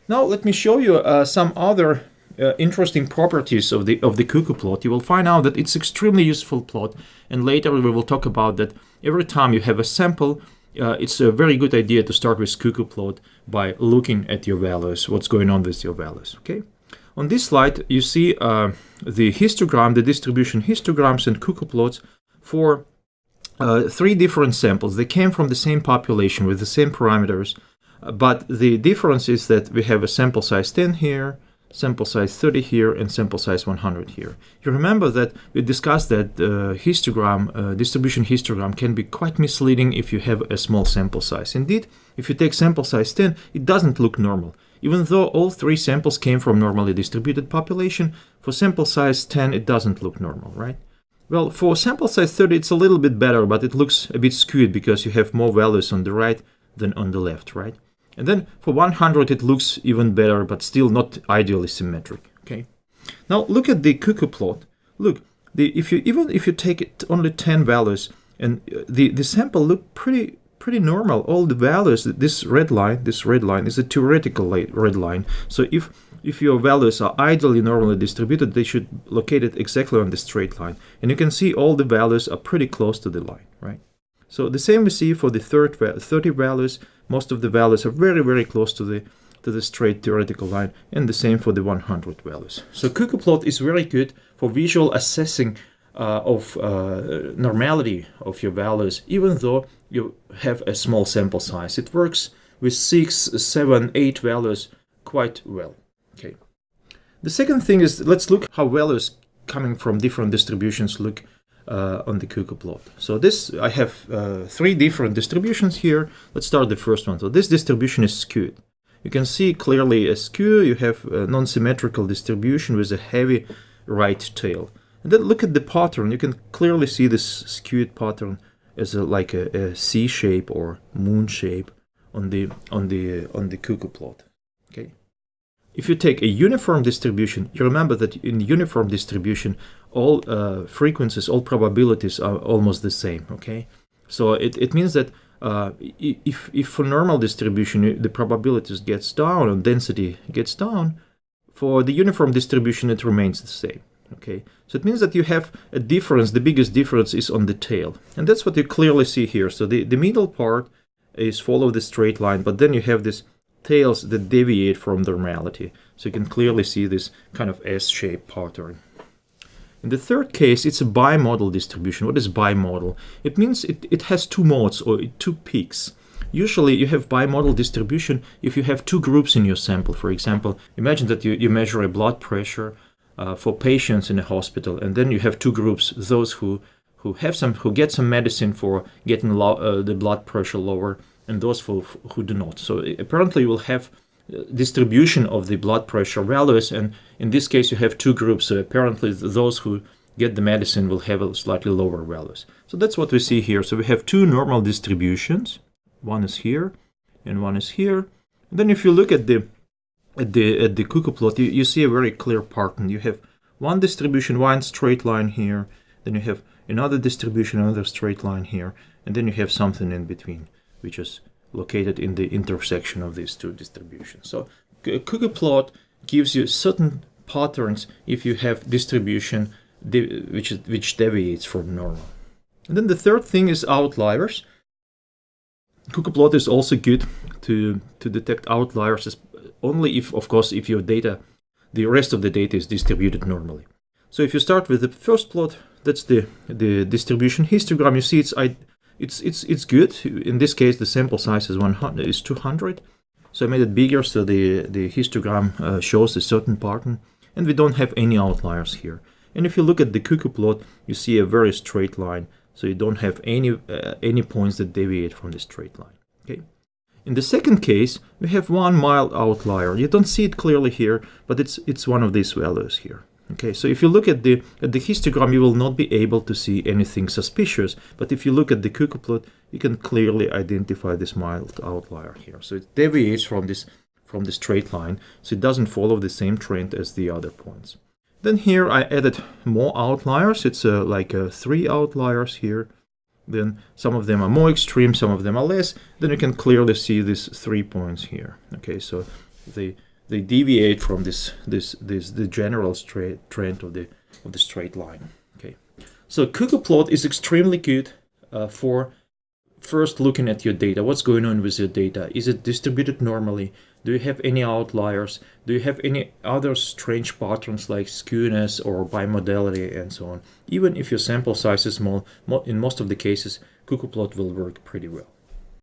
Now let me show you some other interesting properties of the cuckoo plot. You will find out that it's extremely useful plot, and later we will talk about that every time you have a sample, it's a very good idea to start with cuckoo plot by looking at your values, what's going on with your values. Okay. On this slide, you see the histogram, the distribution histograms and cuckoo plots for 3 different samples. They came from the same population with the same parameters, but the difference is that we have a sample size 10 here, sample size 30 here, and sample size 100 here. You remember that we discussed that distribution histogram can be quite misleading if you have a small sample size. Indeed, if you take sample size 10, it doesn't look normal. Even though all 3 samples came from normally distributed population, for sample size 10 it doesn't look normal, right? Well, for sample size 30 it's a little bit better, but it looks a bit skewed because you have more values on the right than on the left, right? And then for 100 it looks even better, but still not ideally symmetric, okay? Now look at the cuckoo plot. Look, if you take it only 10 values, and the sample look pretty normal. All the values, this red line is a theoretical red line. So if your values are ideally normally distributed, they should locate it exactly on the straight line. And you can see all the values are pretty close to the line, right? So the same we see for the 30 values. Most of the values are very close to the straight theoretical line, and the same for the 100 values. So cuckoo plot is very good for visual assessing of normality of your values, even though you have a small sample size. It works with 6, 7, 8 values quite well. Okay. The second thing is, let's look how values coming from different distributions look on the cuckoo plot. So this, I have 3 different distributions here. Let's start the first one. So this distribution is skewed. You can see clearly a skew. You have a non-symmetrical distribution with a heavy right tail. And then look at the pattern. You can clearly see this skewed pattern as like a C shape or moon shape on the cuckoo plot. Okay. If you take a uniform distribution, you remember that in uniform distribution, all frequencies, all probabilities are almost the same. Okay. So it means that if for normal distribution the probabilities gets down and density gets down, for the uniform distribution it remains the same. Okay, so it means that you have a difference. The biggest difference is on the tail, and that's what you clearly see here. So the middle part is follow the straight line, but then you have these tails that deviate from the normality. So you can clearly see this kind of S-shaped pattern. In the third case, it's a bimodal distribution. What is bimodal? It means it has 2 modes or 2 peaks. Usually you have bimodal distribution if you have 2 groups in your sample. For example, imagine that you measure a blood pressure for patients in a hospital, and then you have 2 groups: those who get some medicine for getting the blood pressure lower, and those who do not. So apparently you will have distribution of the blood pressure values, and in this case you have 2 groups. So apparently those who get the medicine will have slightly lower values. So that's what we see here. So we have 2 normal distributions. One is here and one is here. And then if you look at the cuckoo plot, you see a very clear pattern. You have one distribution, one straight line here, then you have another distribution, another straight line here, and then you have something in between, which is located in the intersection of these 2 distributions. So a cuckoo plot gives you certain patterns if you have distribution which deviates from normal. And then the third thing is outliers. Cuckoo plot is also good to detect outliers, only if, of course, if your data, the rest of the data is distributed normally. So if you start with the first plot, that's the distribution histogram. You see it's good. In this case, the sample size is 200. So I made it bigger, so the histogram shows a certain pattern, and we don't have any outliers here. And if you look at the cuckoo plot, you see a very straight line. So you don't have any points that deviate from the straight line. Okay. In the second case, we have one mild outlier. You don't see it clearly here, but it's one of these values here. Okay, so if you look at the histogram, you will not be able to see anything suspicious. But if you look at the cuckoo plot, you can clearly identify this mild outlier here. So it deviates from the straight line, so it doesn't follow the same trend as the other points. Then here I added more outliers. It's like 3 outliers here. Then some of them are more extreme, some of them are less. Then you can clearly see these 3 points here. Okay, so the they deviate from the general trend of the straight line. Okay, so cuckoo plot is extremely good for first looking at your data. What's going on with your data? Is it distributed normally? Do you have any outliers? Do you have any other strange patterns like skewness or bimodality and so on? Even if your sample size is small, in most of the cases, cuckoo plot will work pretty well.